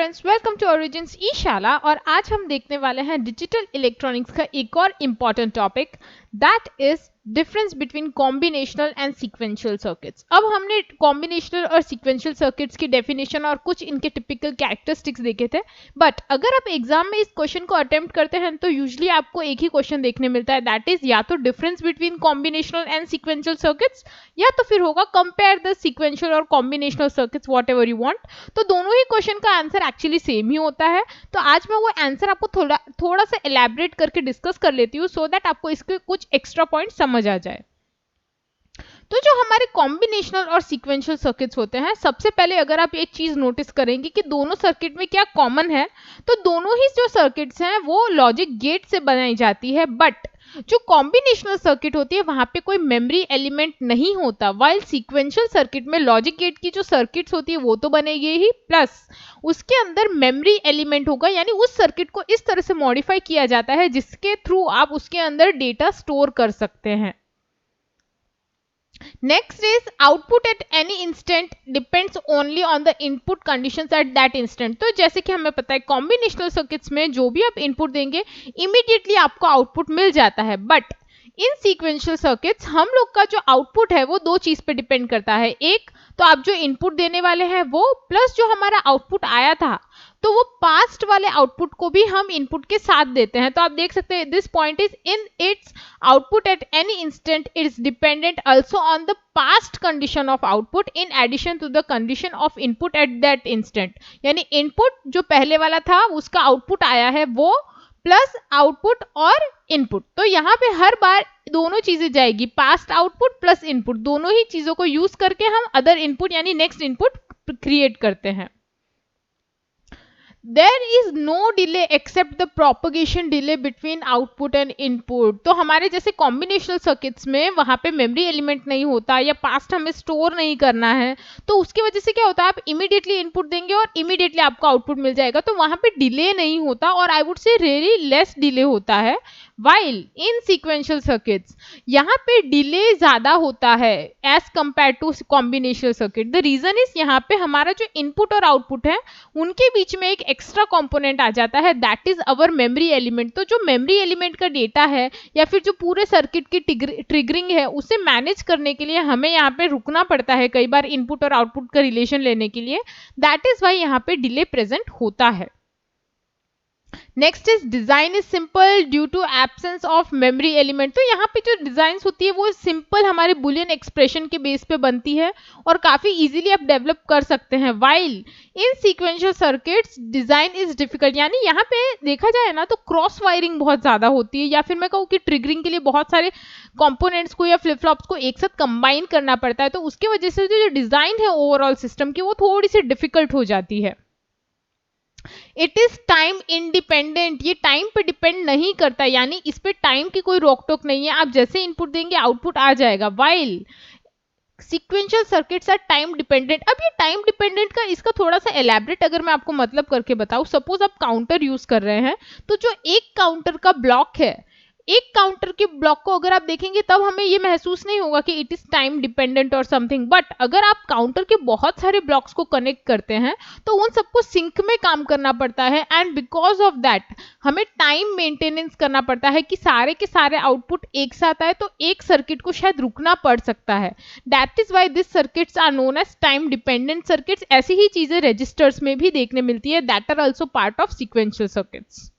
Friends, welcome to origins ई शाला। और आज हम देखने वाले हैं डिजिटल इलेक्ट्रॉनिक्स का एक और important topic, that is difference between combinational and sequential circuits. अब हमने कॉम्बिनेशनल और सीक्वेंशियल सर्किट्स की डेफिनेशन और कुछ इनके टिपिकल कैरेक्टरिस्टिक्स देखे थे। बट अगर आप एग्जाम में इस क्वेश्चन को अटेम्प्ट करते हैं तो यूजुअली आपको एक ही क्वेश्चन देखने मिलता है, दैट इज या तो difference between combinational and sequential circuits, या तो फिर होगा कंपेयर द सीक्वेंशियल और combinational circuits, what ever you want. तो दोनों ही क्वेश्चन का आंसर एक्चुअली सेम ही होता है। तो आज मैं वो आंसर आपको थोड़ा सा एलैबोरेट करके डिस्कस कर लेती हूँ, सो दैट आपको इसके कुछ एक्स्ट्रा पॉइंट समझ आ जाए। तो जो हमारे कॉम्बिनेशनल और सीक्वेंशियल सर्किट्स होते हैं, सबसे पहले अगर आप एक चीज नोटिस करेंगे कि दोनों सर्किट में क्या कॉमन है, तो दोनों ही जो सर्किट्स हैं वो लॉजिक गेट से बनाई जाती है। बट जो कॉम्बिनेशनल सर्किट होती है वहां पे कोई मेमोरी एलिमेंट नहीं होता, वाइल सीक्वेंशियल सर्किट में लॉजिक गेट की जो सर्किट्स होती है वो तो बनेगी ही, प्लस उसके अंदर मेमोरी एलिमेंट होगा, यानी उस सर्किट को इस तरह से मॉडिफाई किया जाता है जिसके थ्रू आप उसके अंदर डेटा स्टोर कर सकते हैं। Next is output at any instant depends only on the input conditions at that instant। तो जैसे कि हमें पता है कॉम्बिनेशनल सर्किट्स में जो भी आप इनपुट देंगे इमीडिएटली आपको आउटपुट मिल जाता है। बट इन सीक्वेंशियल सर्किट्स हम लोग का जो आउटपुट है वो दो चीज पे डिपेंड करता है, एक तो आप जो इनपुट देने वाले हैं वो, प्लस जो हमारा आउटपुट आया था तो वो पास्ट वाले आउटपुट को भी हम इनपुट के साथ देते हैं। तो आप देख सकते हैं this point is in its output at any instant is dependent also on the past condition of output in addition to the condition of input at that instant. यानी इनपुट जो पहले वाला था उसका आउटपुट आया है वो, प्लस आउटपुट और इनपुट। तो यहाँ पे हर बार दोनों चीजें जाएगी, पास्ट आउटपुट प्लस इनपुट, दोनों ही चीजों को यूज करके हम अदर इनपुट यानी नेक्स्ट इनपुट क्रिएट करते हैं। There is no delay except the propagation delay between output and input। तो हमारे जैसे कॉम्बिनेशनल सर्किट्स में वहां पे मेमोरी एलिमेंट नहीं होता या पास्ट हमें स्टोर नहीं करना है, तो उसकी वजह से क्या होता है, आप इमीडिएटली इनपुट देंगे और इमीडिएटली आपको आउटपुट मिल जाएगा, तो वहां पे डिले नहीं होता, और I would say really less delay होता है। वाइल इन सीक्वेंशियल सर्किट्स यहाँ पे डिले ज्यादा होता है as compare to combinational circuit. The reason is यहाँ पे हमारा जो इनपुट और आउटपुट है उनके बीच में एक एक्स्ट्रा कंपोनेंट आ जाता है, that is our memory element. तो जो मेमोरी एलिमेंट का डेटा है या फिर जो पूरे सर्किट की ट्रिगरिंग है उसे मैनेज करने के लिए हमें यहाँ पे रुकना पड़ता है कई बार इनपुट और आउटपुट का रिलेशन लेने के लिए, दैट इज वाई यहाँ पे डिले प्रेजेंट होता है। Next is design is simple due to absence of memory element. तो यहाँ पे जो डिजाइन होती है वो सिंपल हमारे बुलियन एक्सप्रेशन के बेस पे बनती है और काफी इजीली आप डेवलप कर सकते हैं। While in sequential circuits design is difficult, यानी यहाँ पे देखा जाए ना तो क्रॉस वायरिंग बहुत ज्यादा होती है, या फिर मैं कहूँ कि ट्रिगरिंग के लिए बहुत सारे कंपोनेंट्स को या फ्लिप फ्लॉप्स को एक साथ कंबाइन करना पड़ता है, तो उसकी वजह से जो डिजाइन है ओवरऑल सिस्टम की वो थोड़ी सी डिफिकल्ट हो जाती है। इट इज टाइम इंडिपेंडेंट, ये टाइम पे डिपेंड नहीं करता, यानी इस पे टाइम की कोई रोक टोक नहीं है, आप जैसे इनपुट देंगे आउटपुट आ जाएगा। While sequential circuits are time dependent. अब ये टाइम डिपेंडेंट का इसका थोड़ा सा एलैबोरेट अगर मैं आपको मतलब करके बताऊं, सपोज आप काउंटर यूज कर रहे हैं, तो जो एक काउंटर का ब्लॉक है, एक काउंटर के ब्लॉक को अगर आप देखेंगे तब हमें ये महसूस नहीं होगा कि इट इज टाइम डिपेंडेंट और समथिंग, बट अगर आप काउंटर के बहुत सारे ब्लॉक्स को कनेक्ट करते हैं तो उन सबको सिंक में काम करना पड़ता है, एंड बिकॉज ऑफ दैट हमें टाइम मेंटेनेंस करना पड़ता है कि सारे के सारे आउटपुट एक साथ आए, तो एक सर्किट को शायद रुकना पड़ सकता है। That is why this circuits are known as time dependent circuits. ऐसी ही चीजें रजिस्टर्स में भी देखने मिलती है, that are also part of sequential circuits.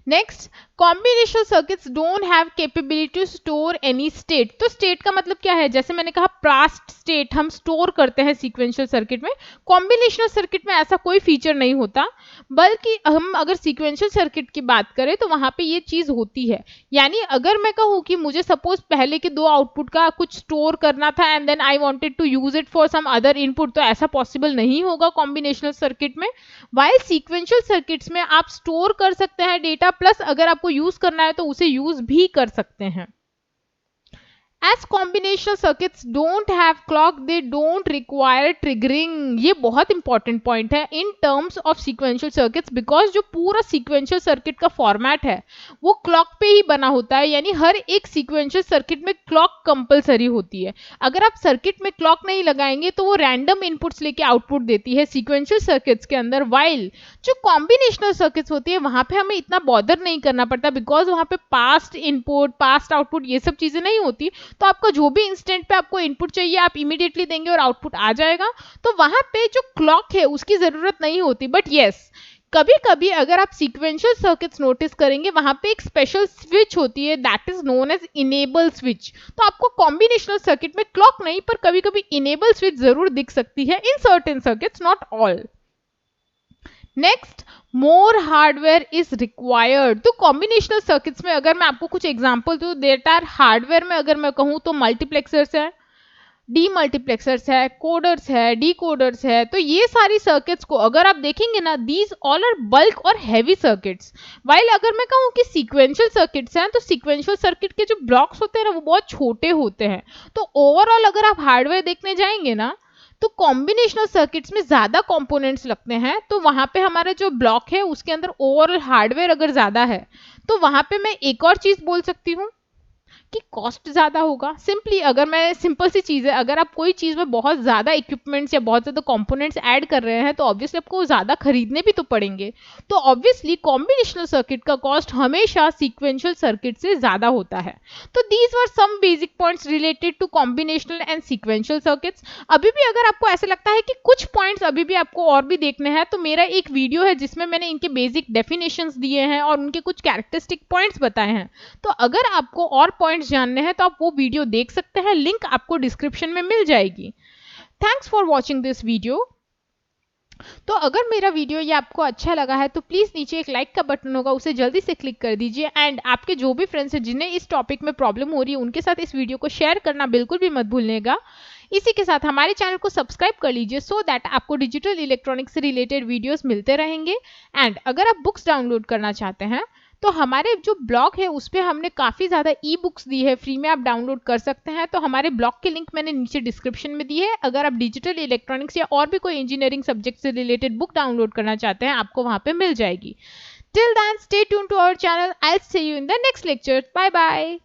Next, combinational circuits don't have capability to store any state. तो स्टेट का मतलब क्या है, जैसे मैंने कहा पास्ट स्टेट हम स्टोर करते हैं सीक्वेंशियल सर्किट में, कॉम्बिनेशनल सर्किट में ऐसा कोई फीचर नहीं होता, बल्कि हम अगर सीक्वेंशियल सर्किट की बात करें तो वहां पे ये चीज होती है। यानी अगर मैं कहूँ कि मुझे सपोज पहले के दो आउटपुट का कुछ स्टोर करना था and then I wanted to use it for some other input, तो ऐसा पॉसिबल नहीं होगा कॉम्बिनेशनल सर्किट में। वाइल सीक्वेंशियल सर्किट्स में आप स्टोर कर सकते हैं डेटा, प्लस अगर आपको यूज करना है तो उसे यूज भी कर सकते हैं। As combinational circuits don't have clock, they don't require triggering. ये बहुत इंपॉर्टेंट पॉइंट है in terms of sequential circuits, because जो पूरा सीक्वेंशियल सर्किट का फॉर्मेट है वो क्लॉक पे ही बना होता है, यानी हर एक सीक्वेंशियल सर्किट में क्लॉक कंपलसरी होती है. अगर आप सर्किट में क्लॉक नहीं लगाएंगे तो वो रैंडम इनपुट्स लेके आउटपुट देती है सीक्वेंशियल सर्किट्स के अंदर. वाइल जो कॉम्बिनेशनल सर्किट्स होती है वहां पे हमें इतना बॉदर नहीं करना पड़ता, बिकॉज वहां पे पास्ट इनपुट पास्ट आउटपुट ये सब चीजें नहीं होती. तो आपका जो भी इंस्टेंट पे आपको इनपुट चाहिए आप इमीडिएटली देंगे और आउटपुट आ जाएगा. तो वहां पे जो क्लॉक है उसकी जरूरत नहीं होती. बट येस, कभी कभी अगर आप सीक्वेंशियल सर्किट्स नोटिस करेंगे वहां पे एक स्पेशल स्विच होती है, that is known as enable switch. तो आपको कॉम्बिनेशनल सर्किट में क्लॉक नहीं पर कभी कभी इनेबल स्विच जरूर दिख सकती है in certain circuits, not all. Next, more hardware is required. तो कॉम्बिनेशनल सर्किट्स में अगर मैं आपको कुछ एग्जांपल दूं, देट आर हार्डवेयर में अगर मैं कहूं तो मल्टीप्लेक्सर्स है, डीमल्टीप्लेक्सर्स है, कोडर्स है, डीकोडर्स है. तो ये सारी सर्किट्स को अगर आप देखेंगे ना, दीज ऑल आर बल्क और हैवी सर्किट्स. वाइल अगर मैं कहूँ कि सीक्वेंशियल सर्किट्स हैं तो सीक्वेंशियल सर्किट के जो ब्लॉक्स होते हैं ना वो बहुत छोटे होते हैं. तो ओवरऑल अगर आप हार्डवेयर देखने जाएंगे ना तो कॉम्बिनेशनल सर्किट्स में ज्यादा कंपोनेंट्स लगते हैं. तो वहां पे हमारा जो ब्लॉक है उसके अंदर ओवरऑल हार्डवेयर अगर ज्यादा है तो वहां पे मैं एक और चीज बोल सकती हूँ कि कॉस्ट ज्यादा होगा. सिंपली अगर मैं सिंपल सी चीज है, अगर आप कोई चीज में बहुत ज्यादा इक्विपमेंट्स या बहुत ज्यादा कंपोनेंट्स ऐड कर रहे हैं तो ऑब्वियसली आपको ज्यादा खरीदने भी तो पड़ेंगे. तो ऑब्वियसली कॉम्बिनेशनल सर्किट का कॉस्ट हमेशा सीक्वेंशियल सर्किट से ज्यादा होता है. तो these were some basic points related to combinational and sequential circuits. अभी भी अगर आपको ऐसा लगता है कि कुछ पॉइंट्स अभी भी आपको और भी देखने हैं तो मेरा एक वीडियो है जिसमें मैंने इनके बेसिक डेफिनेशंस दिए हैं और उनके कुछ कैरेक्टरिस्टिक पॉइंट्स बताए हैं. तो अगर आपको और पॉइंट्स जानने हैं तो आप वो वीडियो देख सकते हैं, लिंक आपको डिस्क्रिप्शन में मिल जाएगी. Thanks for watching this video. तो अगर मेरा वीडियो ये आपको अच्छा लगा है तो प्लीज नीचे एक लाइक का बटन होगा, उसे जल्दी से क्लिक कर दीजिए. एंड आपके जो भी फ्रेंड्स हैं जिन्हें इस टॉपिक में प्रॉब्लम हो रही है उनके साथ इस वीडियो को शेयर करना बिल्कुल भी मत भूलिएगा. इसी के साथ हमारे चैनल को सब्सक्राइब कर लीजिए सो दैट आपको डिजिटल इलेक्ट्रॉनिक्स से रिलेटेड वीडियोस मिलते रहेंगे. एंड अगर आप बुक्स डाउनलोड करना चाहते हैं तो हमारे जो ब्लॉग है उस पर हमने काफ़ी ज़्यादा ई बुक्स दी है, फ्री में आप डाउनलोड कर सकते हैं. तो हमारे ब्लॉग की लिंक मैंने नीचे डिस्क्रिप्शन में दी है. अगर आप डिजिटल इलेक्ट्रॉनिक्स या और भी कोई इंजीनियरिंग सब्जेक्ट से रिलेटेड बुक डाउनलोड करना चाहते हैं आपको वहाँ पे मिल जाएगी. Till then stay tuned to our channel. I will see you in the next lecture. Bye bye.